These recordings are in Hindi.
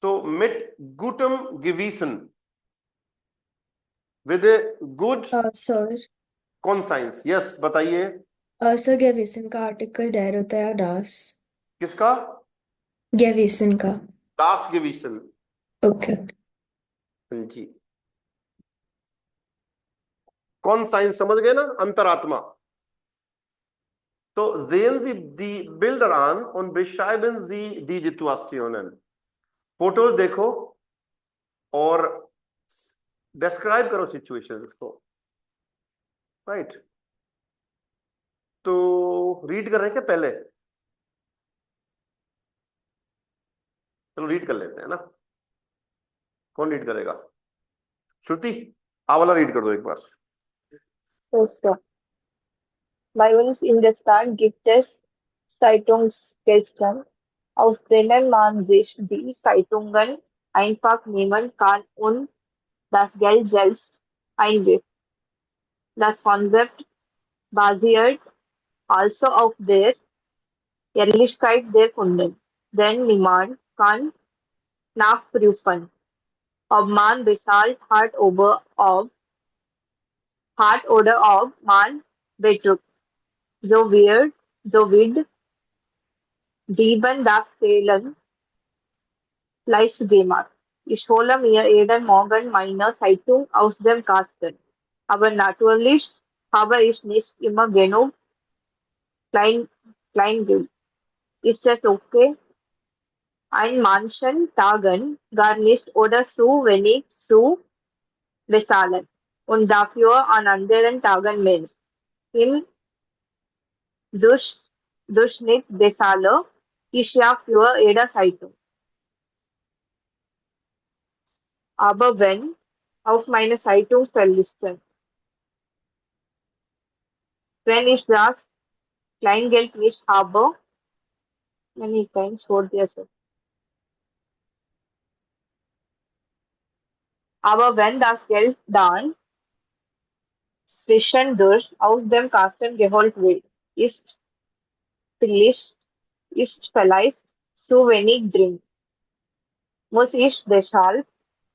So mit gutem Gewissen, with a good sir conscience. Yes, बताइए। सर गेविसन का आर्टिकल डेर होता है या डास? किसका? गेविसन का। Das Gewissen। ओके। जी। Conscience समझ गए ना, अंतरात्मा। तो sehen Sie die Bilder an und beschreiben Sie die Situationen। Photos देखो और डिस्क्राइब करो सिचुएशंस को, राइट। तो रीड कर रहे हैं क्या पहले? चलो रीड कर लेते हैं ना। कौन रीड करेगा? श्रुति, आ वाला रीड कर दो एक बार। Yes, sir. Bei uns in der Stadt gibt es Zeitungskästen, aus denen man sich die Zeitungen einfach nehmen kann und das Geld selbst einwirft. Das Konzept basiert also auf der Ehrlichkeit der Kunden, denn niemand kann nachprüfen, ob man bezahlt hat oder ob man betrug. So wird Dieben das Zählen leicht gemacht. Ich hole mir jeden Morgen meine Zeitung aus dem Kasten. Aber natürlich habe ich nicht immer genug Klein Kleingeld. Ist es okay, an manchen Tagen gar nicht oder zu wenig zu bezahlen und dafür an anderen Tagen mehr? Im Durch Durchschnitt bezahle ich ja für jede Zeitung. Aber wenn auf meine Zeitung verlisten, wenn ich das Kleingeld nicht habe, मैंने एक टाइम छोड़ दिया sir. Aber wenn das Geld dann zwischendurch aus dem Kasten geholt wird, vielleicht, ist vielleicht zu wenig drin. Muss ich deshalb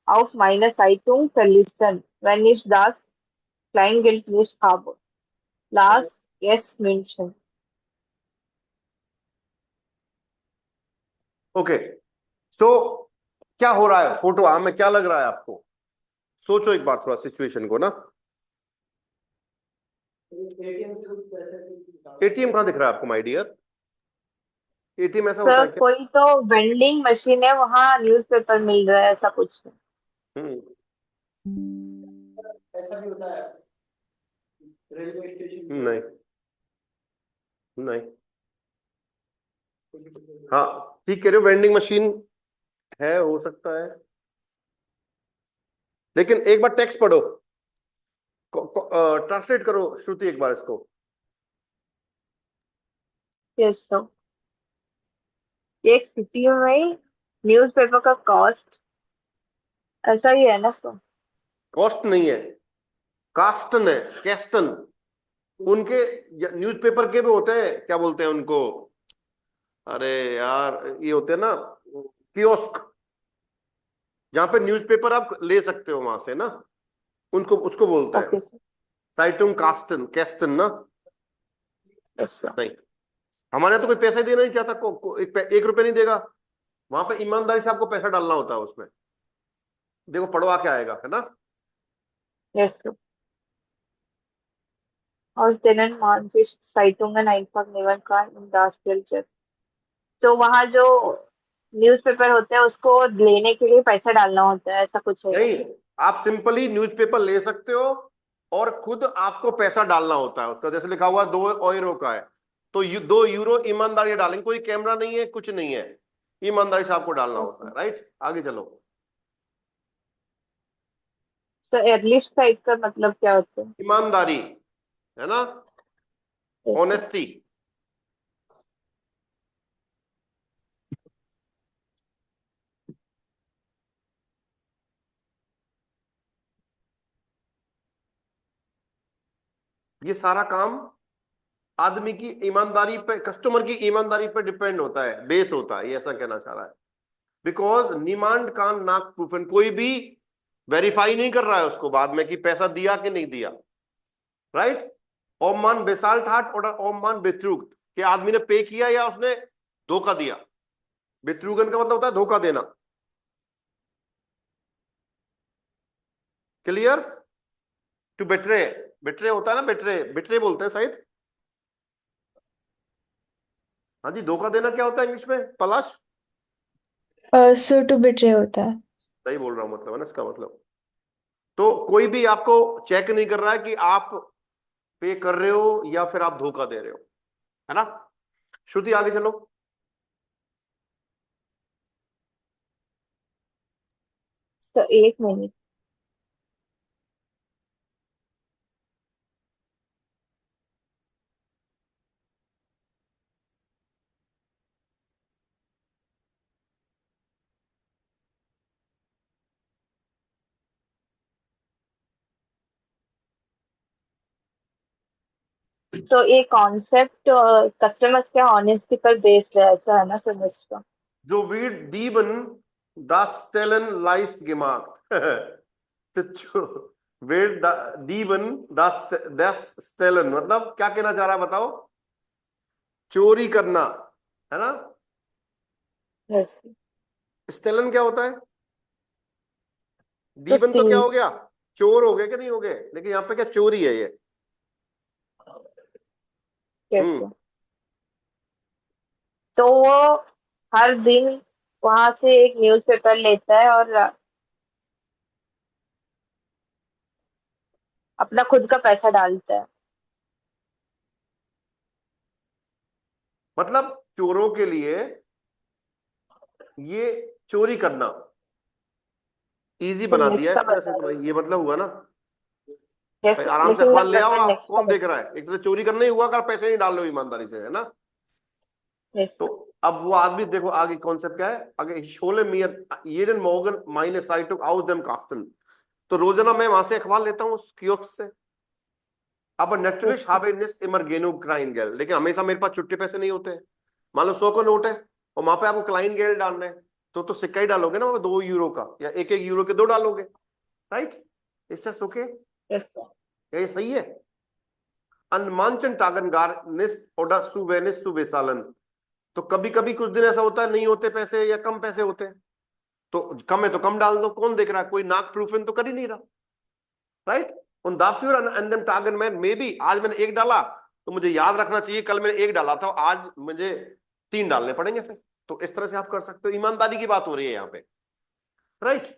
auf meine Zeitung verlisten, wenn ich das Kleingeld nicht habe? Lars S. München. Okay, so क्या हो रहा है फोटो आम में, क्या लग रहा है आपको? सोचो एक बार थोड़ा सिचुएशन को ना। एटीएम कहाँ दिख रहा है आपको माय डियर? एटीएम ऐसा होता सर है क्या? कोई तो वेंडिंग मशीन है वहाँ न्यूज़पेपर मिल रहा है ऐसा कुछ है. ऐसा भी होता है रेलवे स्टेशन? नहीं नहीं, हाँ ठीक कह रहे हो, वेंडिंग मशीन है, हो सकता है, लेकिन एक बार टेक्स्ट पढ़ो, ट्रांसलेट करो श्रुति एक बार इसको। Yes sir. एक सिटी में न्यूज़पेपर का कॉस्ट ऐसा ही है ना सर? कॉस्ट नहीं है, कास्टन है, कैस्टन। उनके न्यूज़पेपर के भी होते हैं, क्या बोलते हैं उनको, अरे यार ये होते हैं ना कियोस्क, जहां पे न्यूज़पेपर आप ले सकते हो वहां से ना, उनको उसको बोलते हैं ओके सर. साइटुंग कास्टन, कैस्टन ना। Yes sir. नहीं, हमारे यहाँ तो कोई पैसा ही देना नहीं चाहता, एक रुपए नहीं देगा, वहां पे ईमानदारी से आपको पैसा डालना होता है उसमें। देखो पढ़वा के आएगा, है ना। Yes sir. Aus denen man sich Zeitungen einfach nehmen kann und das Geld. तो वहाँ जो न्यूज़पेपर होते हैं उसको लेने के लिए पैसा डालना होता है ऐसा कुछ है? नहीं, आप सिंपली न्यूज़पेपर ले सकते हो और खुद आपको पैसा डालना होता है उसका, जैसे लिखा हुआ 2 यूरो का है तो 2 यूरो ईमानदारी डालेंगे, कोई कैमरा नहीं है, कुछ नहीं है, ईमानदारी से आपको डालना होता है, राइट। आगे चलो। तो एयरलिस्ट साइड का मतलब क्या होता है? ईमानदारी, है ना, ऑनेस्टी। ये सारा काम आदमी की ईमानदारी पे, कस्टमर की ईमानदारी पे डिपेंड होता है, बेस होता है, ये ऐसा कहना चाह रहा है। बिकॉज निमांड कान नाक प्रूफन, कोई भी वेरीफाई नहीं कर रहा है उसको बाद में कि पैसा दिया कि नहीं दिया, राइट। ओम मान बेसाल्ट हार्ट और ओम मान बेट्रूग, कि आदमी ने पे किया या उसने धोखा दिया। बेट्रूगन का मतलब होता है धोखा देना। क्लियर? टू बेट्रे, बेट्रे होता है ना, बेट्रे, बेट्रे बोलते हैं शायद। हाँ जी, धोखा देना क्या होता है इंग्लिश में पलाश? सो टू बिट्रे होता है। सही बोल रहा हूं, मतलब है ना इसका मतलब। तो कोई भी आपको चेक नहीं कर रहा है कि आप पे कर रहे हो या फिर आप धोखा दे रहे हो, है ना। श्रुति आगे चलो। सर एक मिनट। तो ये कॉन्सेप्ट कस्टमर्स के ऑनेस्टी पर बेस्ड है, ऐसा है ना सर इसका? जो वीड दीबन das Stellen leicht gemacht तो वीड दीबन das Stellen मतलब क्या कहना चाह रहा है बताओ? चोरी करना, है ना। यस। स्टेलन क्या होता है? तो दीबन तो क्या स्टील। हो गया, चोर हो गए कि नहीं हो गए, लेकिन यहाँ पे क्या चोरी है ये। Yes sir. तो वो हर दिन वहां से एक न्यूज़पेपर लेता है और अपना खुद का पैसा डालता है। मतलब चोरों के लिए ये चोरी करना इजी तो बना दिया इसका इस तरह से, बता तो रहे भाई ये मतलब हुआ ना। यस भाई सर, आराम से लेकिन अखबार मैं ले आओ, प्रेफर आप नेक्स्ट का कौन देख बता रहा है, एक तरह चोरी करना ही हुआ अगर पैसे नहीं डाल रहे हो ईमानदारी से, है ना। यस तो सर। अब वो आदमी देखो आगे कॉन्सेप्ट क्या है आगे, Sholay मियर jeden Morgen meine Zeitung aus dem Kasten। तो रोजाना मैं वहां से अखबार लेता हूँ उस कियोस्क से। अब yes netlist sir. habe nicht immer genug Kleingeld, लेकिन हमेशा मेरे पास छुट्टे पैसे नहीं होते। मान लो 100 का नोट है और वहां पे आपको क्लाइनगेल्ड डालना है, तो सिक्का ही डालोगे ना, वो 2 यूरो का या एक एक यूरो के 2 डालोगे, राइट। इससे ओके, यस सर। ये सही है। An manchen Tagen gar nicht oder zu wenig zu bezahlen। तो कभी कभी कुछ दिन ऐसा होता है नहीं होते पैसे या कम पैसे होते हैं, तो कम है तो कम डाल दो, कौन देख रहा है, कोई नाक प्रूफन तो कर ही नहीं रहा, राइट। उन दाफिर एंड टागन में मे बी आज मैंने एक डाला तो मुझे याद रखना चाहिए कल मैंने एक डाला था, आज मुझे 3 डालने पड़ेंगे फिर। तो इस तरह से आप कर सकते हो, ईमानदारी की बात हो रही है यहाँ पे, राइट।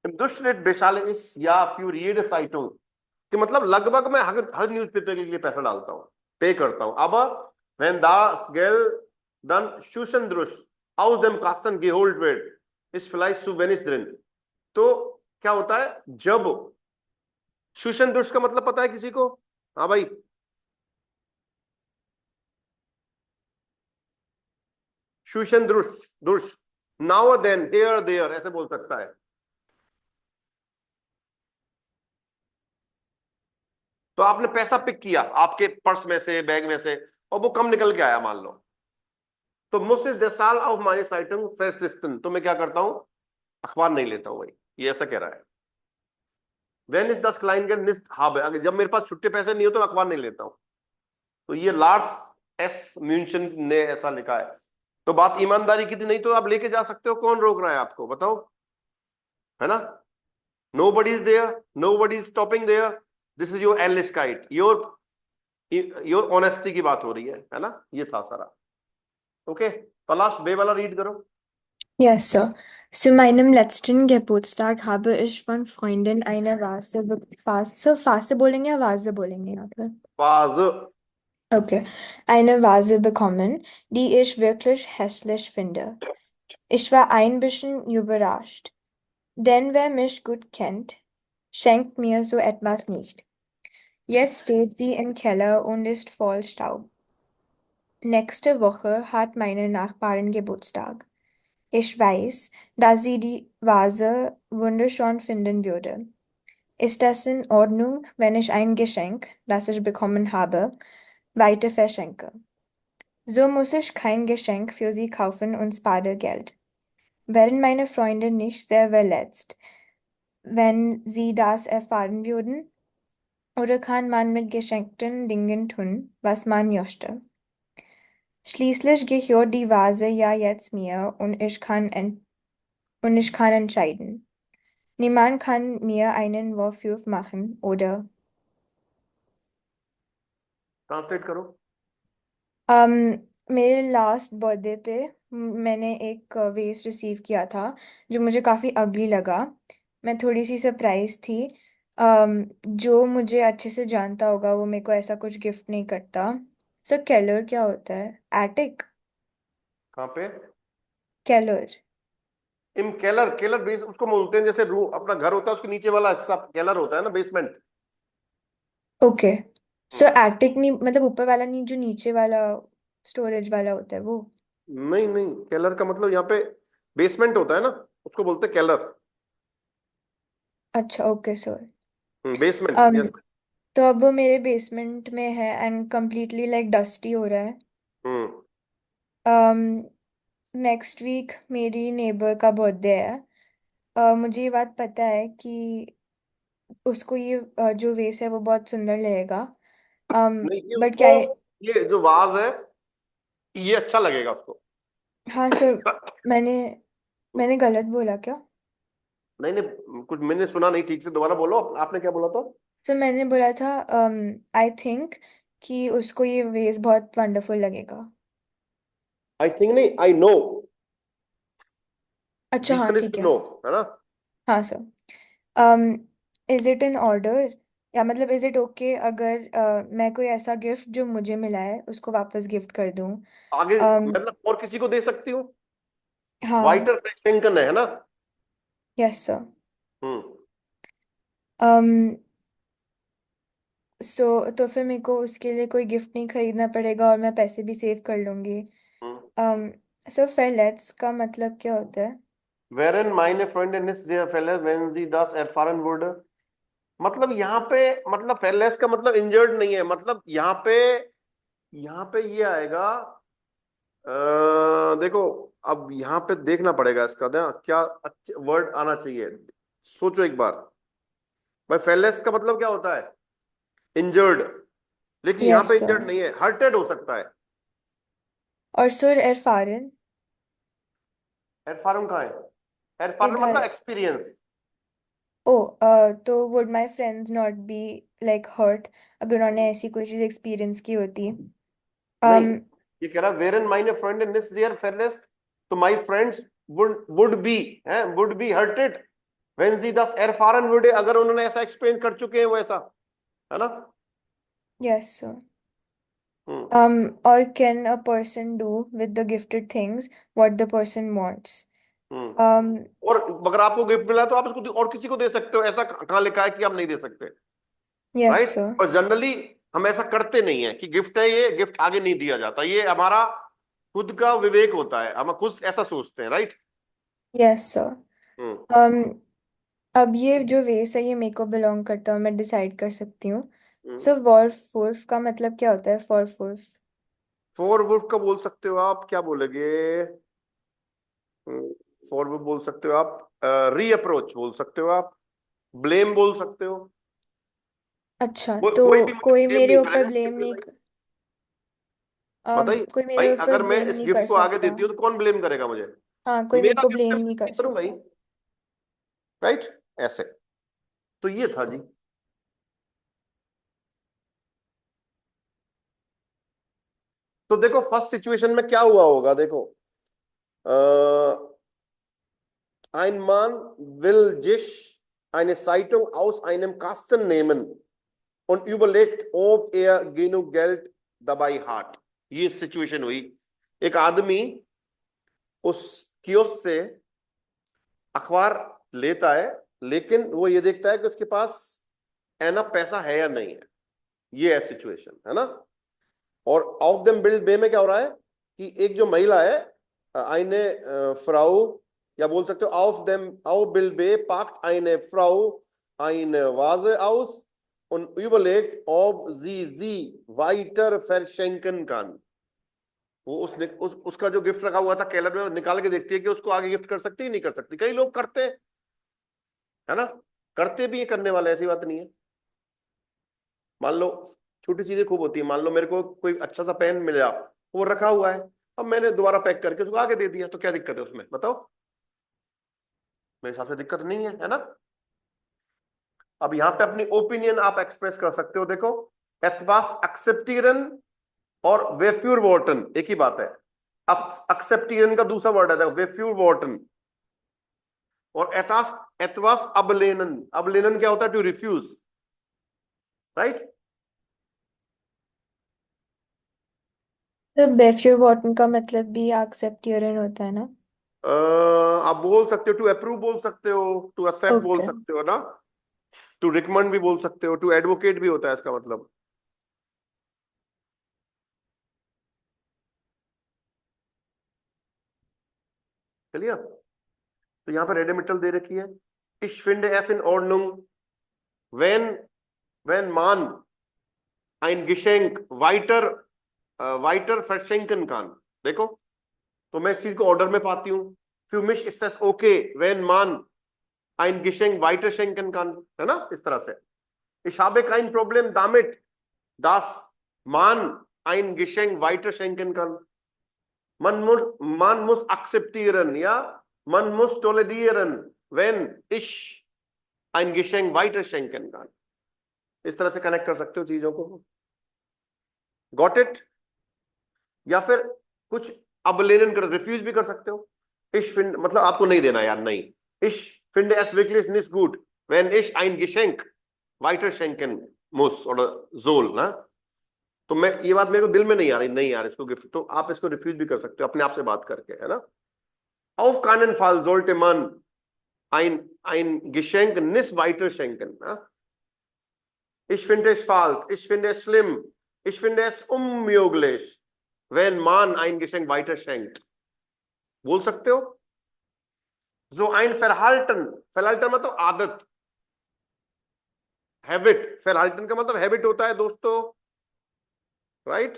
दुष्ट बेसाले इस या फ्यूरियड साइटों कि मतलब लगभग मैं हर न्यूज़पेपर के लिए पैसा डालता हूँ, पे करता हूँ। अब wenn das Geld dann schüssendrusch aus dem Kasten geholt wird, ist vielleicht zu wenig drin। तो क्या होता है जब शुशनदुष का मतलब पता है किसी को? हाँ भाई, शुशनदुष, दुष, नाउ देन, हियर देयर ऐसे बोल सकता है। तो आपने पैसा पिक किया आपके पर्स में से, बैग में से, और वो कम निकल के आया मान लो, तो मुझसे 10 साल ऑफ माई साइटंग फेरसिस्टन, तो मैं क्या करता हूं, अखबार नहीं लेता हूं भाई, ये ऐसा कह रहा है। वेन इज दस क्लाइंट निस्ट, हाँ भाई, अगर जब मेरे पास छुट्टे पैसे नहीं हो तो मैं अखबार नहीं लेता हूं। तो ये लार्स एस म्यूनशन ने ऐसा लिखा है। तो बात ईमानदारी की थी, नहीं तो आप लेके जा सकते हो, कौन रोक रहा है आपको बताओ, है ना। No body is there, no body is stopping there, this is your Alice kite, your honesty की बात हो रही है ना, ये था सारा। ओके, पलाश बे वाला रीड करो। Yes, Sir. Zu meinem letzten Geburtstag habe ich von Freundin eine Vase बोलेंगे या वाज़े बोलेंगे यहाँ पर? पाज, Okay. Eine Vase bekommen, die ich wirklich hässlich finde. Ich war ein bisschen überrascht, denn wer mich gut kennt, schenkt mir so etwas nicht. Jetzt steht sie im Keller und ist voll Staub. Nächste Woche hat meine Nachbarin Geburtstag. Ich weiß, dass sie die Vase wunderschön finden würde. Ist das in Ordnung, wenn ich ein Geschenk, das ich bekommen habe, weiter verschenke? So muss ich kein Geschenk für sie kaufen und spare Geld. Wären meine Freunde nicht sehr verletzt, wenn sie das erfahren würden? Oder kann man mit geschenkten Dingen tun, was man möchte? Schließlich gehört die Vase ja jetzt mir und ich kann entscheiden. Niemand kann mir einen Vorwurf machen, oder? Translate करो। मेरे लास्ट बर्थडे पे मैंने एक वेस रिसीव किया था जो मुझे काफ़ी अगली लगा। मैं थोड़ी सी सरप्राइज थी। जो मुझे अच्छे से जानता होगा वो मेरे को ऐसा कुछ गिफ्ट नहीं करता। सर केलर क्या होता है? एटिक? कहाँ पे? केलर। इन केलर, केलर बेस उसको बोलते हैं, जैसे रूम अपना घर होता है उसके नीचे वाला हिस्सा केलर होता है ना, बेसमेंट। ओके। सर एटिक नहीं, मतलब ऊपर वाला नहीं, जो नीचे वाला स्टोरेज वाला होता है वो? नहीं नहीं, केलर का मतलब यहाँ पे बेसमेंट होता है ना, उसको बोलते हैं केलर। अच्छा, okay sir. Basement, um, yes. तो अब वो मेरे बेसमेंट में है एंड कम्प्लीटली लाइक डस्टी हो रहा है। हम्म। नेक्स्ट वीक मेरी नेबर का बर्थडे है। मुझे ये बात पता है कि उसको ये जो वेस है वो बहुत सुंदर लगेगा। नहीं, ये बट क्या उसको, ये जो वाज है ये अच्छा लगेगा उसको। हाँ सर, मैंने मैंने गलत बोला क्या? नहीं नहीं, कुछ मैंने सुना नहीं ठीक से, दोबारा बोलो, आपने क्या बोला था? सर मैंने बोला था आई थिंक कि उसको ये वेस बहुत वंडरफुल लगेगा। आई थिंक नहीं, आई नो। अच्छा हाँ रीजन इज ठीक टू है। नो, है ना? हाँ sir. Is it in order, या मतलब इज इट ओके अगर मैं कोई ऐसा गिफ्ट जो मुझे मिला है उसको वापस गिफ्ट कर दूं? आगे um, मतलब और किसी को दे सकती हूँ। हाँ। वाइटर फ्रेंकन है ना? Yes sir. हम्म। um, तो फिर मेरे को उसके लिए कोई गिफ्ट नहीं खरीदना पड़ेगा और मैं पैसे भी सेव कर लूंगी। हम्म। सो फेलेट्स का मतलब क्या होता है? Wherein meine Freundin ist sehr verletzt, wenn sie das erfahren würde। मतलब यहाँ पे, मतलब फेलेस का मतलब इंजर्ड नहीं है, मतलब यहाँ पे ये आएगा। देखो, अब यहाँ पे देखना पड़ेगा इसका ना क्या वर्ड आना चाहिए। सोचो एक बार। भाई फेलेस का मतलब क्या होता है? इंजर्ड। लेकिन यहाँ यस पे सर। इंजर्ड नहीं है, हर्टेड हो सकता है। और सर एरफारन? एरफारन कहाँ है? एरफारन इधर। मतलब एक्सपीरियंस। ओ, तो would my friends not be like hurt अगर उन्होंने ऐसी कोई चीज़ एक्सपीरियंस की होती? नहीं, um, ये कह रहा वेरन माइने फ्रेंड इन दिस ईयर फेरलेस, तो my friends would be hurted व्हेन सी दस एरफारन वुड, अगर उन्होंने ऐसा एक्सपीरियंस कर चुके हैं वो ऐसा, है ना? Yes sir. Hmm. or can a person do with the gifted things what the person wants? Hmm. um और अगर आपको गिफ्ट मिला तो आप इसको और किसी को दे सकते हो, ऐसा कहाँ लिखा है कि आप नहीं दे सकते? yes right. sir। और जनरली हम ऐसा करते नहीं है कि गिफ्ट है, ये गिफ्ट आगे नहीं दिया जाता, ये हमारा खुद का विवेक होता है, हम खुद ऐसा सोचते हैं, राइट? yes sir। हम्म। um अब ये जो वेस है ये मेरे को बिलोंग करता है, मैं डिसाइड कर सकती हूँ। हम्म। सो वॉल्फ का मतलब क्या होता है? वॉल्फ? फॉर वुल्फ का बोल सकते हो आप, क्या बोलेगे? फॉर वुल्फ बोल सकते हो आप, रीअप्रोच बोल सकते हो आप, ब्लेम बोल सकते हो। अच्छा, तो कोई भी मुझे कोई ब्लेम मेरे नहीं ऊपर करेगा ब्लेम कि नहीं भाई, बताइए। कोई मेरे भाई ऊपर अगर मैं ब्लेम इस नहीं गिफ्ट कर को आगे सकता। देती हूँ तो कौन ब्लेम करेगा मुझे? हाँ, कोई मेरे मेरा को गिफ्ट है, ब्लेम मैं नहीं कर करूँ भाई, सकता। राइट? ऐसे। तो ये था जी। तो देखो फर्स्ट सिचुएशन में क्या हुआ होगा, देखो। Ein Mann will sich eine Zeitung aus einem Kasten nehmen und überlegt, ob er genug Geld dabei hat। ये सिचुएशन हुई। एक आदमी उस कियोस्क से अखबार लेता है, लेकिन वो ये देखता है कि उसके पास एनफ पैसा है या नहीं है। ये है सिचुएशन, है ना? और ऑफ देम बिल्ड बे में क्या हो रहा है कि एक जो महिला है, आइने फ्राउ, या बोल सकते हो ऑफ देम आउ बिल्ड बे पाक्ट आइने फ्राउ आइने वाजे आउस und überlegt ob sie weiter verschenken kann। वो उसका जो गिफ्ट रखा हुआ था कैलेंडर में, वो निकाल के देखती है कि उसको आगे गिफ्ट कर सकती है नहीं कर सकती। कई लोग करते हैं, है ना, करते भी है, करने वाले, ऐसी बात नहीं है। मान लो छोटी चीजें खूब होती है, मान लो मेरे को कोई अच्छा सा पेन मिला, वो रखा हुआ है, अब मैंने दोबारा पैक करके उसको आगे दे दिया, तो क्या दिक्कत है उसमें, बताओ? मेरे हिसाब से दिक्कत नहीं है ना। अब यहां पे अपनी ओपिनियन आप एक्सप्रेस कर सकते हो। देखो, एथवास एक्सेप्टिरन और वेफ्यूर वॉर्टन एक ही बात है। अब एक्सेप्टिरन का दूसरा वर्ड है, वेफ्यूर वॉर्टन। और एथास एथवास अबलेनन, अबलेनन क्या होता है? To refuse, right. तो बेफ्यूर वॉटन का मतलब भी एक्सेप्ट यूरिन होता है ना? आप बोल सकते हो टू अप्रूव, बोल सकते हो टू एक्सेप्ट, बोल ओके। सकते हो ना, टू रिकमेंड भी बोल सकते हो, टू एडवोकेट भी होता है इसका मतलब। चलिए, तो यहां पर रेडिमेटल दे रखी है। Ich finde es in Ordnung, wenn man ein Geschenk weiter verschenken kann। देखो, तो मैं इस चीज को ऑर्डर में पाती हूँ। Für mich ist das okay, wenn man ein Geschenk weiter schenken kann, है ना, इस तरह से। Ich habe kein Problem damit, dass man ein Geschenk weiter schenken kann। Man muss akzeptieren, ja, man muss tolerieren, wenn ich ein Geschenk weiter schenken kann। इस तरह से कनेक्ट कर सकते हो चीजों को। Got it? या फिर कुछ अबलेनन कर, रिफ्यूज भी कर सकते हो। Ich finde, मतलब आपको नहीं देना यार, नहीं। Ich finde es wirklich nicht gut, wenn ich ein Geschenk weiter schenken muss oder soll, ना। तो मैं, ये बात मेरे को दिल में नहीं आ रही, नहीं यार इसको गिफ्ट, तो आप इसको रिफ्यूज भी कर सकते हो अपने आप से बात करके, है ना। Auf keinen Fall sollte man ein Geschenk nicht weiter schenken, ना? Ich finde es falsch, ich finde es schlimm, ich finde es unmöglich, wenn man ein Geschenk weiter schenkt। बोल सकते हो। So ein Verhalten, Verhalten मतलब आदत, हैबिट। Verhalten का मतलब हैबिट होता है दोस्तों, राइट।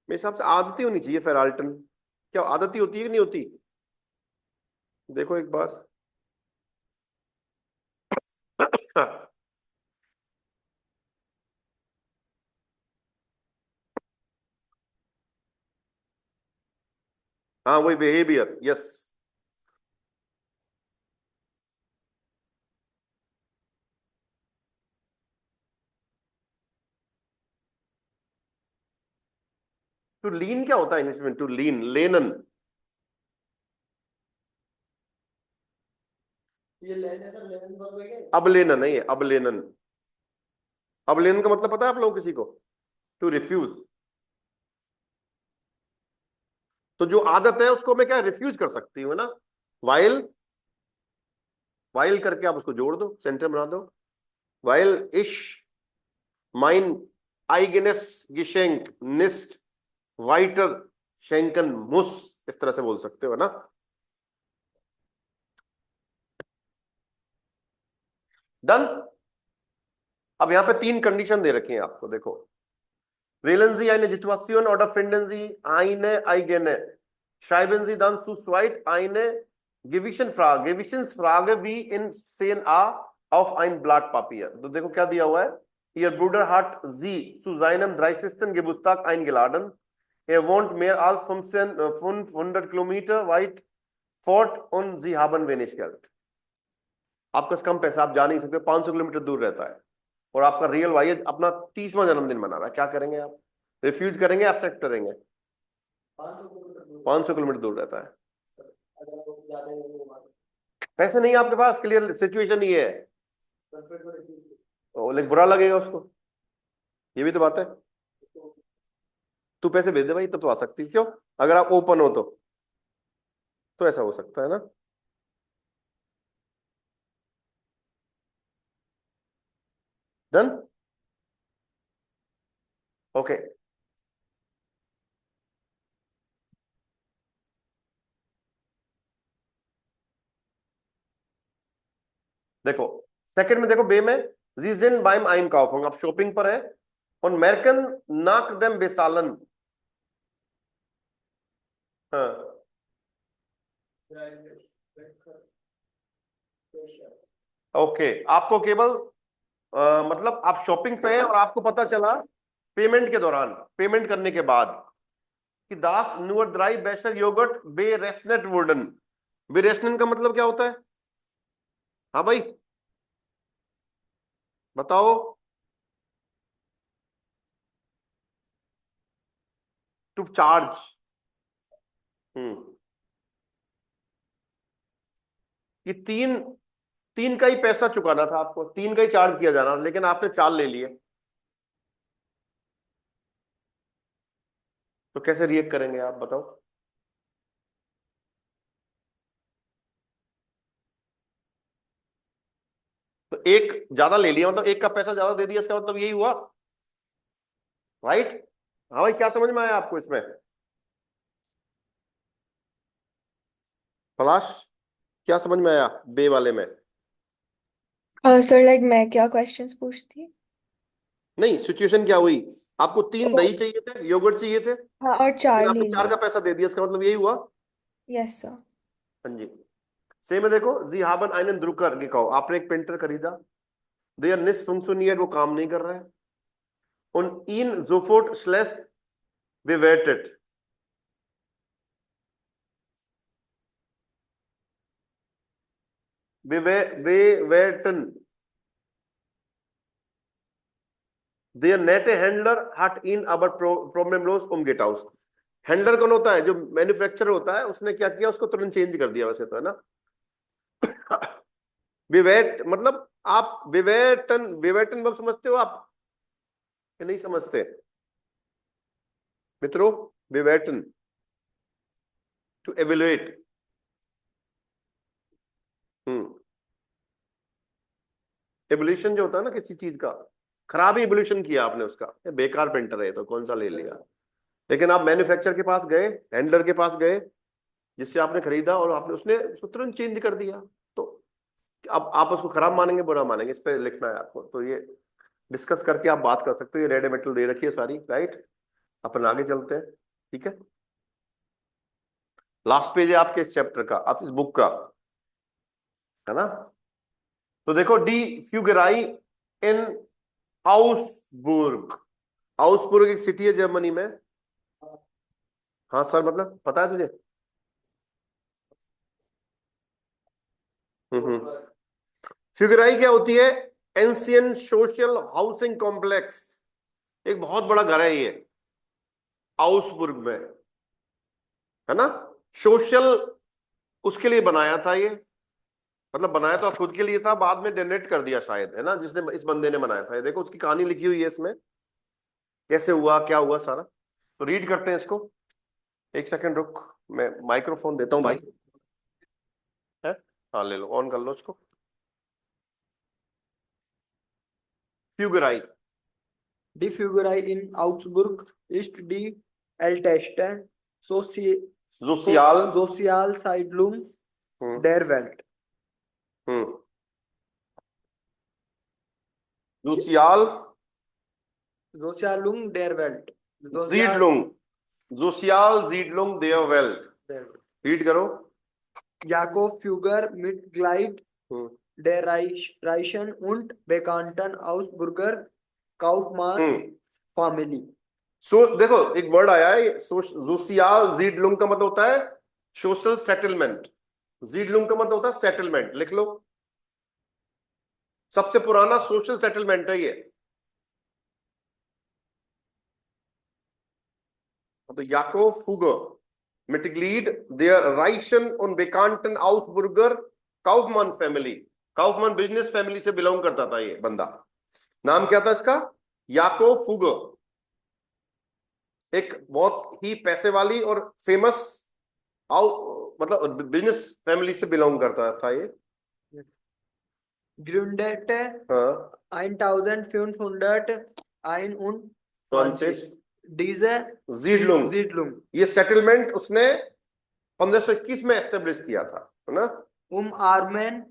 मेरे हिसाब से आदत ही होनी चाहिए Verhalten। क्या आदत ही होती है कि नहीं होती? देखो एक बार। हाँ, वही बिहेवियर, यस। टू लीन क्या होता है इंग्लिश में? टू लीन, लेनन। ये लेने सर, लेने वर्ब है क्या? अब लेनन नहीं है, अब लेनन। अब लेनन का मतलब पता है आप लोग किसी को? To refuse. तो जो आदत है उसको मैं क्या रिफ्यूज कर सकती हूँ ना। वाइल, वाइल करके आप उसको जोड़ दो, सेंटेंस बना दो। वाइल इश mein eigenes Geschenk nicht weiter schenken muss, इस तरह से बोल सकते हो ना। डन। अब यहां पे 3 कंडीशन दे रखी हैं आपको, देखो। wählen Sie eine Situation oder finden Sie eine eigene, schreiben Sie dann zu zweit eine Gewissensfrage wie in 10a auf ein Blatt Papier। तो देखो क्या दिया हुआ है। Ihr Bruder hat Sie zu seinem 30. Geburtstag eingeladen। Er wohnt mehr als 500 Kilometer weit fort und Sie haben wenig Geld। आपका कम पैसा, आप जा नहीं सकते, 500 किलोमीटर दूर रहता है, और आपका रियल भाई अपना 30वां जन्मदिन मना रहा है। क्या करेंगे आप? रिफ्यूज करेंगे, एक्सेप्ट करेंगे? 500 किलोमीटर दूर। 500 किलोमीटर दूर रहता है, अगर आप ज्यादा है तो बात पैसे नहीं है आपके पास, क्लियर सिचुएशन ही है, है। फिर तो refuse तो लेकिन बुरा लगेगा उसको, ये भी तो बात है। तो तू पैसे भेज दे भाई, तब तो आ सकती है। क्यों? अगर आप ओपन हो तो ऐसा हो सकता है ना। डन। ओके। देखो सेकंड में देखो बे में sie sind beim Einkaufen, आप शॉपिंग पर है, और merken nach dem Bezahlen। हाँ ओके, आपको केवल मतलब आप शॉपिंग पे हैं और आपको पता चला पेमेंट के दौरान, पेमेंट करने के बाद कि दास नुअर ड्राई बेशर योगर्ट बे रेस्नेट वुडन। बे रेस्नेट का मतलब क्या होता है? हाँ भाई बताओ। To charge. ये तीन तीन का ही पैसा चुकाना था आपको, तीन का ही चार्ज किया जाना, लेकिन आपने चार ले लिए, तो कैसे रिएक्ट करेंगे आप बताओ? तो एक ज्यादा ले लिया, मतलब एक का पैसा ज्यादा दे दिया, इसका मतलब यही हुआ, राइट? हाँ भाई, क्या समझ में आया आपको इसमें? पलाश, क्या समझ में आया बे वाले में? सर लाइक मैं क्या क्वेश्चंस पूछती? नहीं, सिचुएशन क्या हुई, आपको तीन दही चाहिए थे, योगर्ट चाहिए थे, हाँ, और लेकिन 4 आपने ले चार लिया। का पैसा दे दिया, इसका मतलब यही हुआ। Yes sir. हाँ जी। सेम है, देखो जी haben einen Drucker gekauft, आपने एक प्रिंटर खरीदा, der nicht funktioniert, वो काम नहीं कर रहा है, und ihn sofort schlecht bewertet। bewerten। Der nette Händler hat ihn aber problemlos umgetauscht। Handler कौन होता है? जो मैन्युफैक्चरर होता है, उसने क्या किया, उसको तुरंत चेंज कर दिया, वैसे तो है ना। विवेट मतलब आप विवेटन, विवेटन वर्ब समझते हो आप कि नहीं समझते मित्रों? विवेटन, टू एवेल्युएट। एवोल्यूशन जो होता है ना किसी चीज का, खराब ही एवोल्यूशन किया आपने उसका, ये बेकार प्रिंटर है तो कौन सा ले लिया। लेकिन आप मैन्युफैक्चरर के पास गए, हैंडलर के पास गए, जिससे आपने खरीदा, और आपने उसने उसको तुरंत चेंज कर दिया, तो अब आप उसको खराब मानेंगे बुरा मानेंगे, इस पे लिखना है आपको। तो ये डिस्कस करके आप बात कर सकते हो, ये रेड मेटल दे रखी है सारी, राइट? अपन आगे चलते हैं, ठीक है? लास्ट पेज है आपके इस चैप्टर का, आप इस बुक का, है ना? तो देखो डी फ्यूगराई इन आउसबुर्ग। आउसबुर्ग एक सिटी है जर्मनी में। हाँ सर, मतलब पता है तुझे? फ्यूगराई क्या होती है? एंशियंट सोशल हाउसिंग कॉम्प्लेक्स, एक बहुत बड़ा घर है ये आउसबुर्ग में, है ना? सोशल उसके लिए बनाया था ये, मतलब बनाया तो खुद के लिए था, बाद में डोनेट कर दिया शायद, है ना? जिसने, इस बंदे ने बनाया था ये, देखो उसकी कहानी लिखी हुई है इसमें, कैसे हुआ क्या हुआ सारा। तो रीड करते हैं इसको। एक सेकंड रुक, मैं माइक्रोफोन देता हूं भाई, है? हाँ ले लो, ऑन कर लो इसको। Fuggerei. Die Fügerei in Augsburg ist die älteste जोसियाल। Sozialsiedlung हम्म der Welt. हम्म जोसियाल Sozialung der Welt. जीडलुंग, जोसियाल जीडलुंग देयर वेल्ट। Der Welt. रीड करो। Jakob Fugger Mitglied हम्म der Reichen und bekannten Augsburger Kaufmann Family. So देखो एक वर्ड आया है, जोसियाल जीडलुंग का मतलब होता है सोशल सेटलमेंट, जीडलुंग का मतलब होता है सेटलमेंट, लिख लो। सबसे पुराना सोशल सेटलमेंट है ये। तो Jakob Fugger Mitglied der Reichen und bekannten Augsburger Kaufmann family, काउफमैन बिजनेस फैमिली से बिलोंग करता था ये बंदा। नाम क्या था इसका? याकोब फुगर। एक बहुत ही पैसे वाली और फेमस मतलब बिजनेस फैमिली से बिलोंग करता था ये। Gründete हाँ 1521 diese जीडलुंग। Siedlung ये सेटलमेंट उसने 1521 में एस्टेब्लिश किया था, है ना? Armen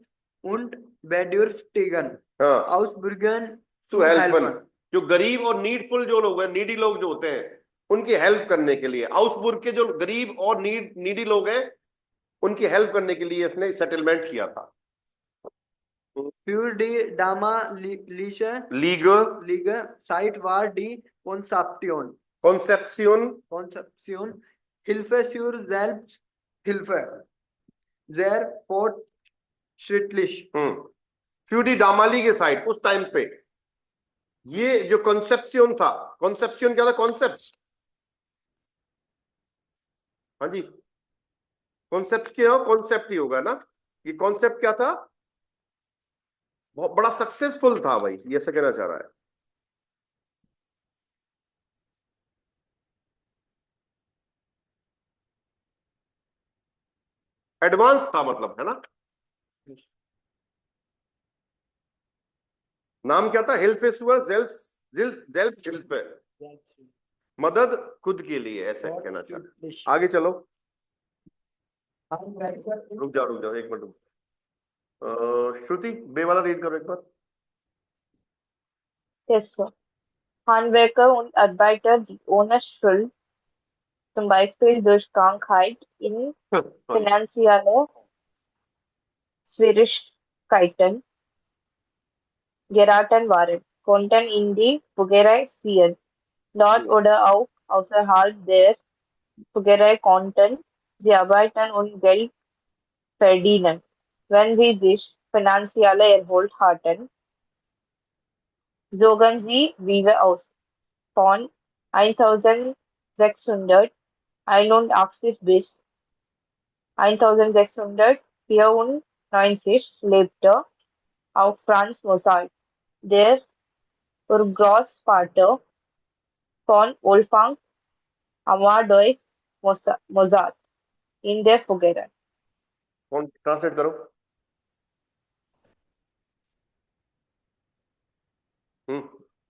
und Bedürftigen हाँ ausbürgern टू zu हेल्पन, helfen. जो गरीब और नीडफुल जो लोग हैं, नीडी लोग जो होते हैं, उनकी हेल्प करने के लिए, आउसबुर्ग के जो गरीब और नीडी लोग हैं उनकी हेल्प करने के लिए इसने सेटलमेंट किया था। Für die damalige league Zeit war die Konzeption कॉन्सेप्सियन Hilfe zur Selbsthilfe sehr fortschrittlich. फ्यूडी डामाली के साइड उस टाइम पे ये जो कॉन्सेप्सियन था, कॉन्सेप्सियन क्या था? कॉन्सेप्ट, हाँ जी, कॉन्सेप्ट क्या हो? कॉन्सेप्ट ही होगा ना। ये कॉन्सेप्ट क्या था? बहुत बड़ा सक्सेसफुल था भाई, ये ऐसा कहना चाह रहा है। एडवांस था मतलब, है ना। नाम क्या था? हिल्फेसुअर हिल्फे, मदद खुद के लिए, ऐसे कहना चाह रहा है। आगे चलो, रुक जाओ एक मिनट। श्रुति बे वाला रीड करो एक बार। Yes, sir. Handwerker und Arbeiter, die ohne Schuld, zum Beispiel durch Krankheit, in sorry, finanzielle Schwierigkeiten geraten waren, konnten in die Pflegerei ziehen. Dort oder auch außerhalb der Pflegerei konnten sie arbeiten und Geld verdienen. Wenn sie sich finanziell erholt hatten, zogen sie wieder aus. Von 1681 bis 1694 lebte auch Franz Mozart, der Urgroßvater von Wolfgang Amadeus Mozart, in der Pflegerei. कौन ट्रांसलेट करो।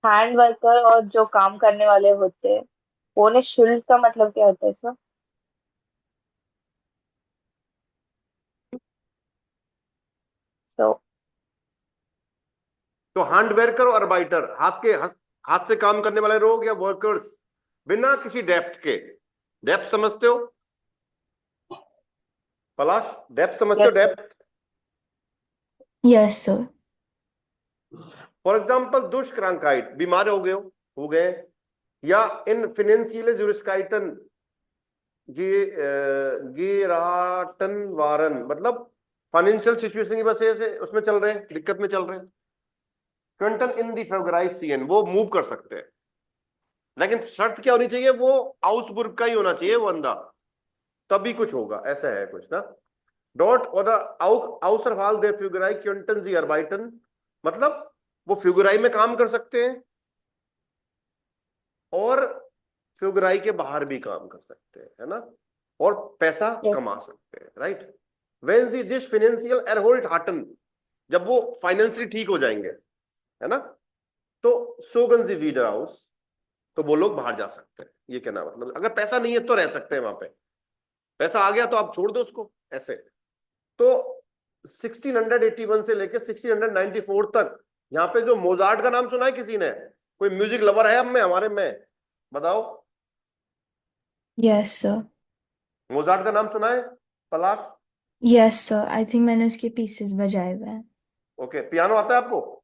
हैंड वर्कर और जो काम करने वाले होते हैं, ohne शुल्क का मतलब क्या होता है सर? तो हैंडवर्कर और अर्बाइटर, हाथ से काम करने वाले लोग या वर्कर्स, बिना किसी डेप्थ के। डेप्थ समझते हो पलाश? डेप्थ समझते हो? Yes, depth, Yes, sir. For example दुष्क्रांकाइट, बीमार हो गए, या इन फिनेंशियल जुरिस्काइटन गेराटन वारन, मतलब फाइनेंशियल सिचुएशन की वजह से उसमें चल रहे हैं, दिक्कत में चल रहे हैं। कंटन इन दी फेवराइसियन, वो मूव कर सकते हैं, लेकिन शर्त क्या होनी चाहिए? वो आउसबुर्ग का ही होना चाहिए वो बंदा, तभी कुछ होगा, ऐसा है कुछ ना। डॉट और आउसरहाल दे फ्यूगराई क्योंटन जी अर्बाइटन, मतलब वो फ्यूगराई में काम कर सकते हैं और फ्यूगराई के बाहर भी काम कर सकते हैं, है ना, और पैसा yes, कमा सकते हैं, राइट। वेन जी जिस फाइनेंशियल एरहोल्ट हाटन, जब वो फाइनेंशियली ठीक हो जाएंगे, है ना, तो सोगन जी वीडर हाउस, तो वो लोग बाहर जा सकते हैं। ये कहना मतलब, अगर पैसा नहीं है तो रह सकते हैं वहां पे, पैसा आ गया तो आप छोड़ दो उसको, ऐसे। तो 1681 से लेकर 1694 तक यहाँ पे जो मोजार्ट का नाम सुना है किसी ने? कोई म्यूजिक लवर है हम में, हमारे में? बताओ, Yes, sir. मोजार्ट का नाम सुना है पलाश? Yes, sir. I think मैंने उसके pieces बजाए हुए हैं। ओके, पियानो आता है आपको?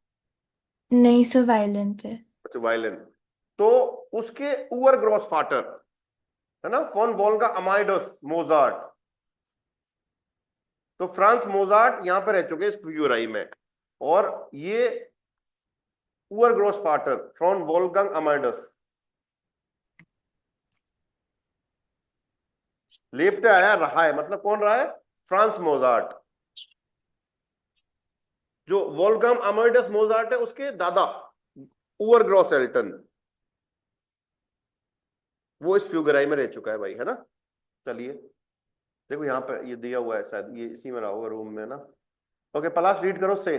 नहीं सर, वायलिन पे। अच्छा, वायलिन। तो उसके उवर ग्रॉस फाटर, है ना, फॉन वोल्गा अमाइडस मोजार्ट। तो फ्रांस मोजार्ट यहां पर रह चुके इस फ्यूगराई में, और ये उवर ग्रॉस फाटर फ्रॉन वोल्गंग अमाइडस लेपते आया रहा है, मतलब कौन रहा है? France Mozart. जो वोल्गंग अमाइडस मोजार्ट है उसके दादा उवर ग्रॉस एल्टन, वो इस फ्यूगराई में रह चुका है भाई, है ना। चलिए देखो यहाँ पे ये दिया हुआ है, शायद ये इसी में रहा होगा रूम में ना। ओके पलाश, रीड करो से।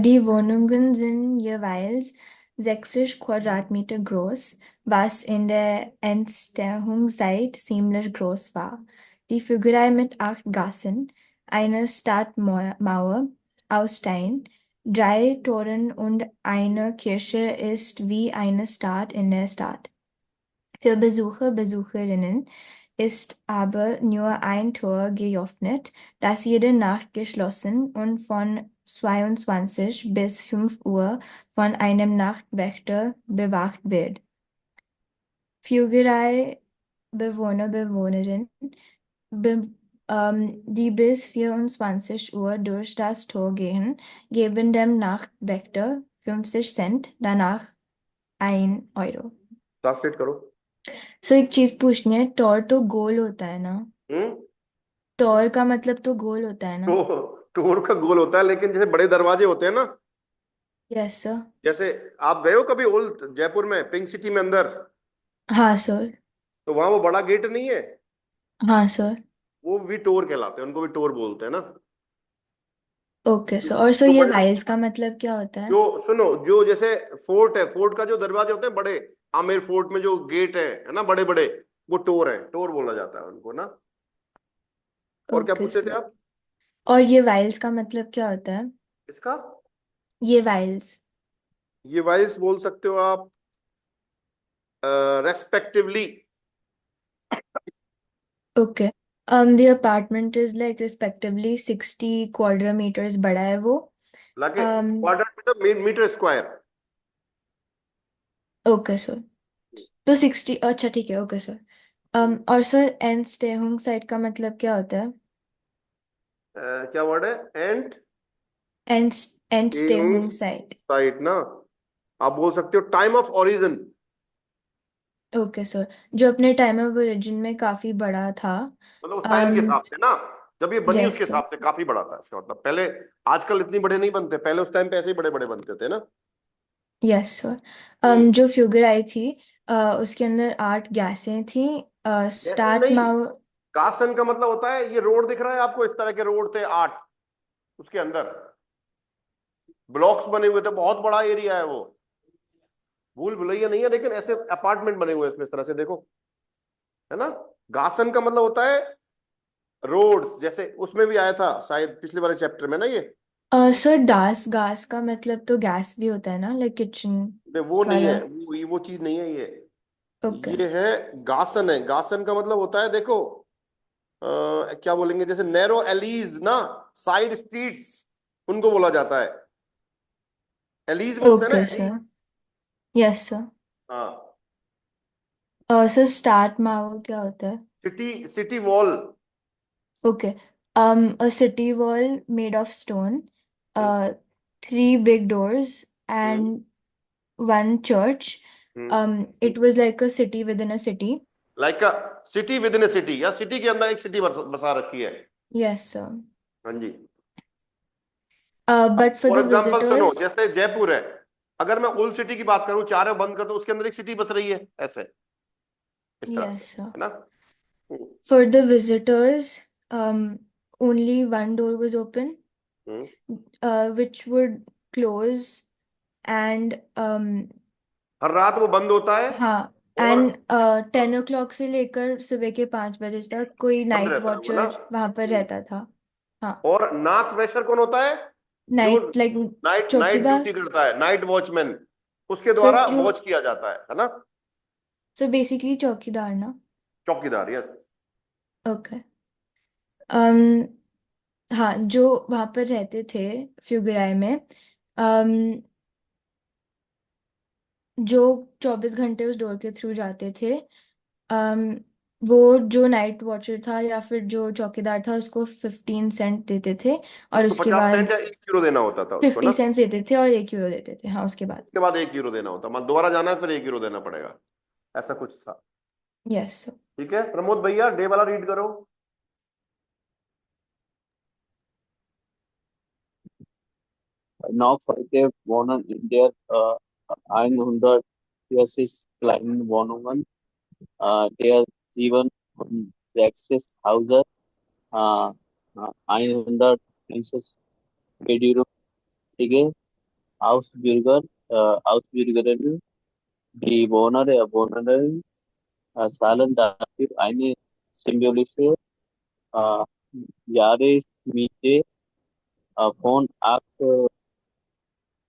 Die Wohnungen sind jeweils 60 Quadratmeter groß, was in der Entstehungszeit ziemlich groß war. Die Flügerei mit 8 Gassen eine Stadtmauer aus Stein. 3 Toren und eine Kirche ist wie eine Stadt in der Stadt. Für Besucher, Besucherinnen ist aber nur ein Tor geöffnet, das jede Nacht geschlossen und von 22 bis 5 Uhr von einem Nachtwächter bewacht wird. Fügerei Bewohner, Bewohnerinnen, die bis 24 Uhr durch das Tor gehen, geben dem Nachtwächter 50 Cent, danach 1 Euro. Translate करो। सो एक चीज पूछनी है, टॉर तो गोल होता है ना? हम्म। टॉर का मतलब तो गोल होता है ना? टोर का गोल होता है, लेकिन जैसे बड़े दरवाजे होते हैं ना, यस सर। जैसे आप गए हो कभी ओल्ड जयपुर में, पिंक सिटी में अंदर, हाँ सर। तो वहां वो बड़ा गेट नहीं है, हाँ सर। वो भी टोर कहलाते हैं, उनको भी टोर बोलते हैं ना। Okay sir. और सर जो ये बड़े, वाइल्स का मतलब क्या होता है? जो सुनो, जो जैसे फोर्ट है, फोर्ट का जो दरवाजे होते हैं बड़े, आमेर फोर्ट में जो गेट है ना, बड़े बड़े, वो टोर है, टोर बोला जाता है उनको ना। और क्या ओके पूछते थे सर। आप? और ये वाइल्स का मतलब क्या होता है? इसका, ये वाइल्स। ये वाइस बोल सकते हो आप, respectively. Okay. The apartment is like respectively 60 क्वाड्रा मीटर्स बड़ा है वो। लाके um क्वाड्रेट मतलब मीटर स्क्वायर। Okay sir. तो 60, अच्छा ठीक है, ओके सर। और sir and stay home site का मतलब क्या होता है? क्या वर्ड है? And and and stay home site. Site ना, आप बोल सकते हो time of origin. Okay sir. जो अपने टाइम ऑफ ओरिजिन में काफी बड़ा था। मतलब टाइम के हिसाब से ना, जब ये बनी यस उसके सर। हिसाब से काफी बड़ा था, इसका मतलब। पहले, आजकल इतनी बड़े नहीं बनते, पहले उस टाइम पे ऐसे ही बड़े बड़े बनते थे ना। Yes sir. हम्म। जो फ्यूगर आई थी, उसके अंदर 8 गैसें थी। ऐसे स्टार्ट नहीं, माउ। गासन का मतलब होता है, ये रोड दिख रहा है आपको, इस तरह के रोड थे 8, उसके अंदर ब्लॉक्स बने हुए थे, बहुत बड़ा एरिया है वो। भूल भुलैया नहीं है, लेकिन ऐसे अपार्टमेंट बने हुए हैं इसमें, इस तरह से देखो, है ना। गासन का मतलब होता है रोड, जैसे उसमें भी आया था शायद पिछले वाले चैप्टर में ना ये। सर डास गैस का मतलब तो गैस भी होता है ना, लाइक किचन वो नहीं वाला? है, वो चीज नहीं है ये। ओके। ये है गासन, है। गासन का मतलब होता है, देखो, क्या बोलेंगे, जैसे नैरो एलीज ना, साइड स्ट्रीट्स, उनको बोला जाता है। एलीज बोलते हैं ना, okay allies. Sir. Yes sir. हाँ। सर स्टार्ट माउ क्या होता है? City, city wall. Okay. A city wall made of stone, 3 big doors, and 1 church. It was like a city within a city. Like a city with in A city, या सिटी के अंदर एक सिटी बसा रखी है। Yes, sir. हाँ जी। But for for the example सुनो, visitors, जैसे जयपुर है, अगर मैं ओल्ड सिटी की बात करूं, चारों बंद कर दूं, उसके अंदर एक सिटी बस रही है, ऐसे, इस तरह से, yes, sir. है ना। For the visitors, only 1 door was open, hmm. which would close, and हर रात वो बंद होता है, हाँ, और एंड 10 o'clock से लेकर सुबह के 5 बजे तक कोई बंद नाइट रहता है वो ना। वॉचर वहां पर रहता था। हाँ। और नाक वेशर कौन होता है? जो नाइट लाइक नाइट नाइट चौकीदार। ड्यूटी करता है, नाइट वॉचमैन, उसके सर द्वारा जो वॉच किया जाता है ना। सर बेसिकली चौकीदार ना? चौकीदार, यस। ओके। um हाँ, जो वहां पर रहते थे फ्यूगराई में, um, जो 24 घंटे उस डोर के थ्रू जाते थे, वो जो नाइट वॉचर था या फिर जो चौकीदार था उसको 15 सेंट देते थे, और उसको उसके 50 सेंट बाद या 1 यूरो देना होता था उसको 50 ना। सेंट्स देते थे और 1 यूरो देते थे, हाँ, उसके बाद। उसके बाद 1 यूरो देना होता, मतलब दोबारा जाना है फिर 1 यूरो देना पड़ेगा, ऐसा कुछ था। यस। ठीक है, प्रमोद भैया डे वाला रीड करो। Noch heute wohnen in der 140 kleinen Wohnungen der 67 Häuser, äh, 190 bedürftige Ausbürgerinnen. Die Bewohnerinnen zahlen dafür eine symbolische Jahre Miete von Akt,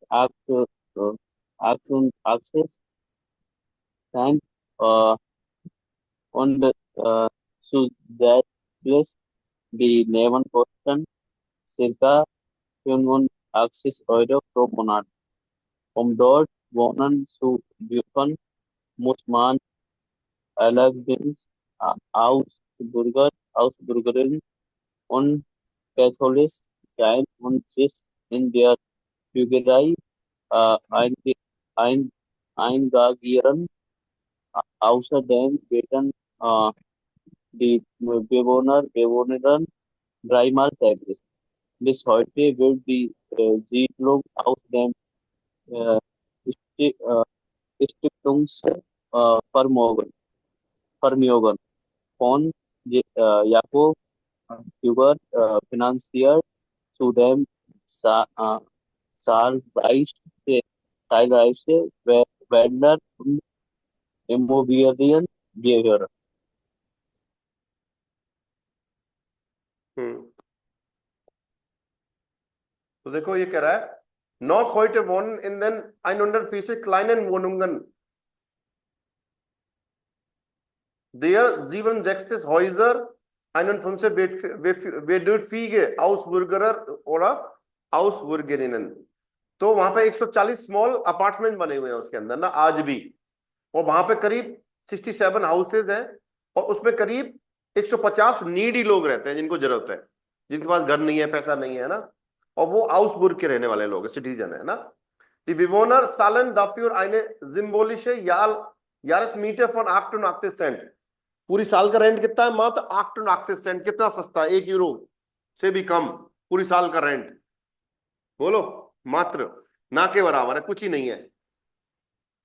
Akt und Access Tank und zusätzlich die Nebenkosten circa 85 € pro Monat. Um dort wohnen zu dürfen, muss man allerdings Ausbürgerin und katholisch sein und sich in der Fügerei ein, engagieren. Außerdem werden die Bewohnerinnen dreimal täglich. Bis heute wird die Siedlung aus dem äh, Stiftungsvermögen Vermögen von Jakob Fugger finanziert. Zudem za- äh, zahlreiche, zahlreiche Wälder und Immobilien gehören. तो देखो ये कह रहा है noch heute wohnen in den 140 kleinen Wohnungen. Der 67 Häuser, 51 bedürftige Ausbürgerer oder Ausbürgerinnen. तो वहां पे 140 स्मॉल अपार्टमेंट बने हुए हैं उसके अंदर ना आज भी, और वहां पे करीब 67 हाउसेज हैं, और उसमें करीब 150 नीडी लोग रहते हैं जिनको जरूरत है, जिनके पास घर नहीं है, पैसा नहीं है ना, और वो आउसबुर्ग के रहने वाले लोग हैं, सिटीजन है ना. Die Bewohner zahlen dafür eine symbolische Jahresmiete von 88 Cent. पूरी साल का रेंट कितना है? मात्र 88 सेंट. कितना सस्ता है, 1 यूरो से भी कम पूरी साल का रेंट. बोलो, मात्र ना के बराबर है, कुछ ही नहीं है.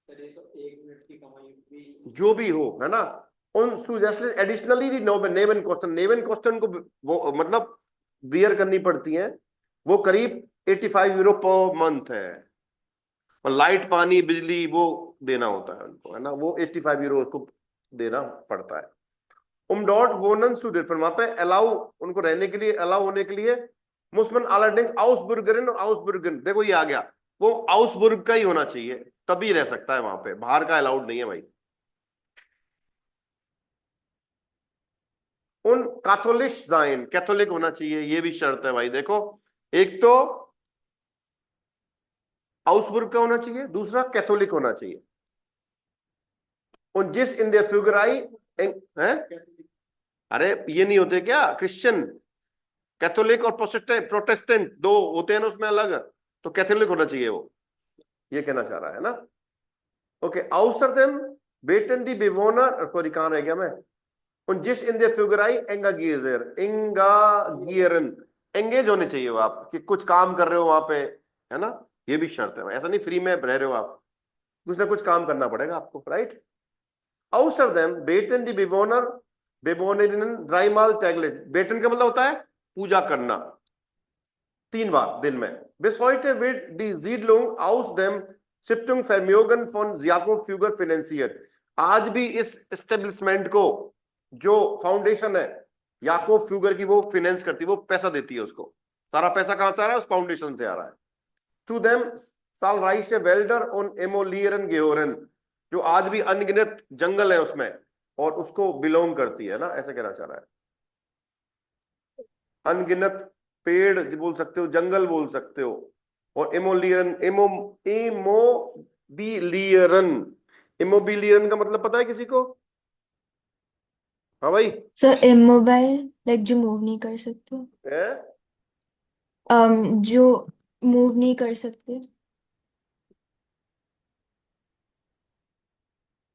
सर ये तो 1 मिनट की कमाई भी जो भी हो, है ना. उन एडिशनली नेवन कॉस्टन को वो मतलब बियर करनी पड़ती है, वो करीब 85 यूरो पर मंथ है. और लाइट, पानी, बिजली वो देना होता है उनको, है ना, वो 85 यूरो उसको देना पड़ता है. डॉट वोनन सुडर, वहां पे अलाउ, उनको रहने के लिए अलाउ होने के लिए मुस्मन अलार्डिंग आउसबुर्गरिन और आउसबुर्गन. देखो ये आ गया, वो आउसबुर्ग का ही होना चाहिए, तभी रह सकता है वहां पे, बाहर का अलाउड नहीं है भाई. उन कैथोलिक जाइन, कैथोलिक होना चाहिए, ये भी शर्त है भाई. देखो, एक तो आउसबुर्ग का होना चाहिए, दूसरा कैथोलिक होना चाहिए. और जिस इन देयर फ्यूगराई है, अरे ये नहीं होते क्या क्रिश्चियन? कैथोलिक और प्रोटेस्टेंट दो होते हैं ना उसमें अलग, तो कैथोलिक होना चाहिए वो, ये कहना चाह रहा है ना. Okay, außerdem beten die Bewohner, sorry कहां रह गया मैं, und जिस इन दे फ्यूगराई एंगागिeren, एंगेज होने चाहिए वो, आप कि कुछ काम कर रहे हो वहां पे, है ना. ये भी शर्त है, ऐसा नहीं फ्री में रह रहे हो आप, कुछ ना कुछ काम करना पड़ेगा आपको, right. außerdem beten die Bewohner Bewohnerinnen dreimal täglich. बेटन का मतलब होता है पूजा करना, 3 बार दिन में. Bis heute wird die Siedlung aus dem Stiftung von Jakob Fugger finanziert. आज भी इस एस्टेब्लिशमेंट को, जो फाउंडेशन है याकोब फ्यूगर की, वो फाइनेंस करती है, वो पैसा देती है उसको. सारा पैसा कहां से आ रहा है? उस फाउंडेशन से आ रहा है. Zudem zahlreiche Wälder und Emolieren gehören, जो आज भी अनगिनत जंगल है उसमें, और उसको बिलोंग करती है ना, ऐसा कहना चाह रहा है. अनगिनत पेड़ बोल सकते हो, जंगल बोल सकते हो. और इमोबिलियरन का मतलब पता है किसी को? हाँ भाई. सर इमोबाइल, लाइक जो मूव नहीं कर सकते. है? जो मूव नहीं कर सकते.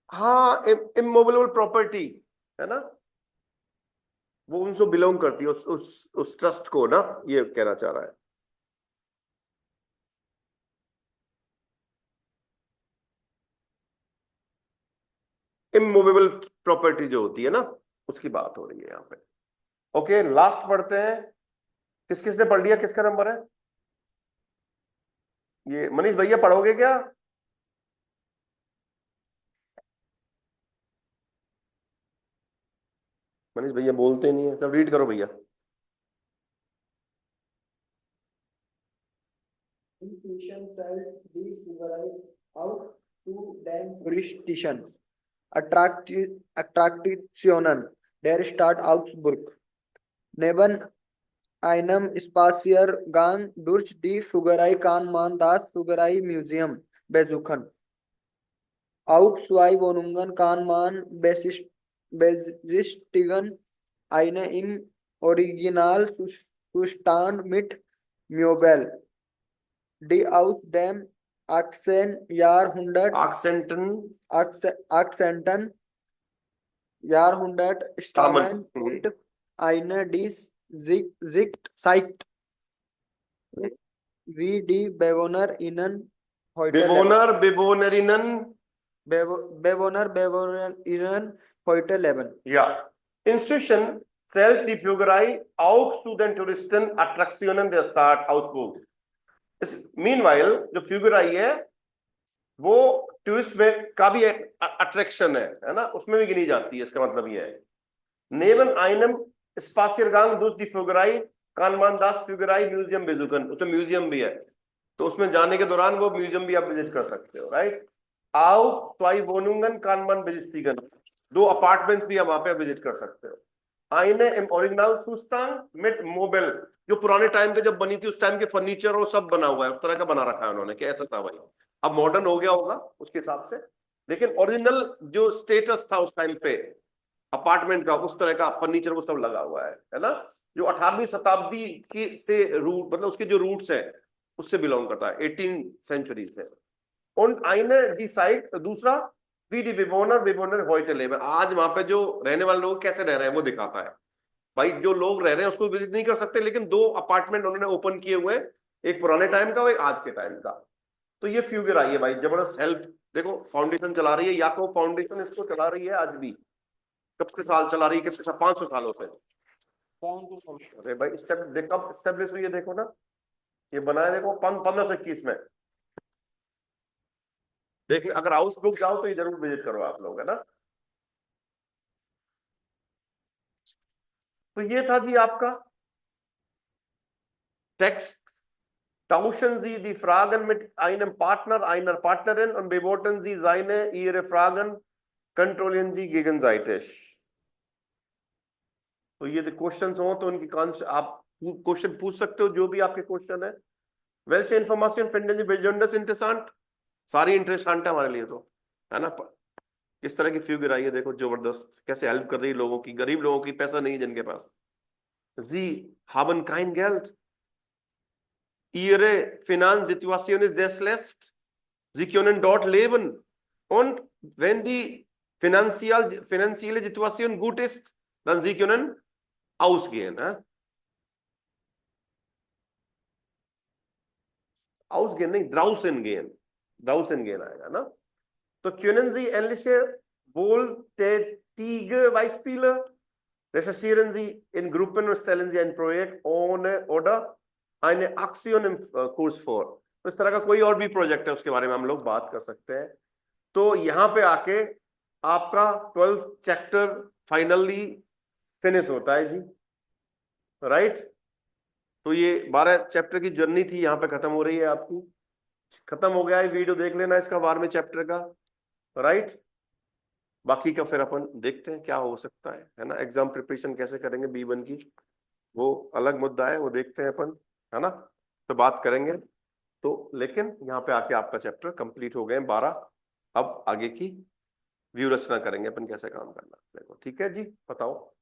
हाँ, इमोबेलेबल प्रॉपर्टी है ना, वो उनसे बिलोंग करती है, उस ट्रस्ट को ना, ये कहना चाह रहा है. इमूवेबल प्रॉपर्टी जो होती है ना, उसकी बात हो रही है यहाँ पे. ओके, लास्ट पढ़ते हैं. किस किसने पढ़ लिया? किसका नंबर है ये? मनीष भैया पढ़ोगे क्या? मनीष भैया बोलते नहीं है, तब रीड करो भैया. institution shall desugarize out zu den Frühstischen. Attraktionen der Stadt Augsburg. Neben einem Spaziergang durch die Führerei kann man das Führerei-Museum besuchen. Auch 2 Wohnungen kann man besichtigen. Eine im Originalzustand mit Möbel, die aus dem 18. Jahrhundert stammen und eine die zeigt, wie die BewohnerInnen heute leben. Ja. Institution zählt die Führerei auch zu den Touristenattraktionen der Stadt Augsburg. Meanwhile, जो Führerei है वो टूरिस्ट में का भी अट्रैक्शन है ना, उसमें भी गिनी जाती है। इसका मतलब ये है Neben einem Spaziergang durch die Führerei kann man das Führerei-Museum besuchen। उसमें म्यूजियम भी है, तो उसमें जाने के दौरान वो म्यूजियम भी आप विजिट कर सकते हो, right. Auch 2 Wohnungen kann man besichtigen, 2 apartments भी आप वहां पे विजिट कर सकते हो। Eine im Originalzustand mit Möbel, जो पुराने टाइम पे जब बनी थी उस टाइम के फर्नीचर और सब बना हुआ है, उस तरह का बना रखा है उन्होंने, कैसा था भाई। अब मॉडर्न हो गया होगा उसके हिसाब से, लेकिन ओरिजिनल जो स्टेटस था उस टाइम पे अपार्टमेंट का, उस तरह का फर्नीचर वो सब लगा हुआ है ना, जो 18वीं शताब्दी की से रूट, मतलब उसके जो रूट्स है उससे बिलोंग करता है, 18 सेंचुरी से। Und eine die Site, दूसरा wie die Bewohner heute leben, आज वहां पे जो रहने वाले लोग कैसे रह रहे हैं वो दिखाता है। भाई जो लोग रह रहे हैं उसको विजिट नहीं कर सकते, लेकिन 2 अपार्टमेंट उन्होंने ओपन किए हुए हैं, एक पुराने टाइम का और एक आज के टाइम का। तो ये फ्यूगर आई है भाई, जबरदस्त हेल्प। देखो फाउंडेशन चला रही है, या तो फाउंडेशन इसको चला रही है आज भी, कब से साल चला रही है, कितने 500 सालों से। अरे भाई कब स्टेब्लिश हुई है, देखो ना, ये बनाया देखो 1521 में। देखिए अगर आउसबुक जाओ तो ये जरूर विजिट करो आप लोग, है ना। तो ये था जी आपका text. Tauschen Sie die Fragen mit einem Partner, einer Partnerin und beantworten Sie ihre Fragen, kontrollieren Sie gegenseitig। तो ये क्वेश्चंस हो तो उनकी आप क्वेश्चन पूछ सकते हो, जो भी आपके क्वेश्चन है। Welche Information finden Sie besonders interessant? सारी इंटरेस्टेंट है हमारे लिए, तो है ना। किस तरह की फिगर आई है, देखो जबरदस्त, कैसे हेल्प कर रही है लोगों की, गरीब लोगों की, पैसा नहीं है जिनके पास। Sie haben kein Geld, ihre Finanzsituation ist sehr schlecht, sie können dort leben, und wenn die finanzielle Situation gut ist, dann sie können ausgehen, ausgehen नहीं, draußen gehen आएगा ना। तो können Sie ähnliche wohltätige Beispiele? Recherchieren Sie in Gruppen und stellen Sie ein Projekt ohne oder eine Aktion im Kurs vor। तो इस तरह का कोई और भी प्रोजेक्ट है उसके बारे में हम लोग बात कर सकते हैं। तो यहाँ पे आके आपका 12th चैप्टर फाइनली फिनिश होता है जी, राइट। तो ये 12 चैप्टर की जर्नी थी, यहाँ पे खत्म हो रही है आपकी, खत्म हो गया है। वीडियो देख लेना इसका 12वें चैप्टर का, राइट। बाकी का फिर अपन देखते हैं क्या हो सकता है ना। एग्जाम प्रिपरेशन कैसे करेंगे B1 की, वो अलग मुद्दा है, वो देखते हैं अपन, है ना, तो बात करेंगे। तो लेकिन यहाँ पे आके आपका चैप्टर कंप्लीट हो गए 12। अब आगे की व्यू रचना करेंगे अपन, कैसे काम करना, देखो। ठीक है जी, बताओ।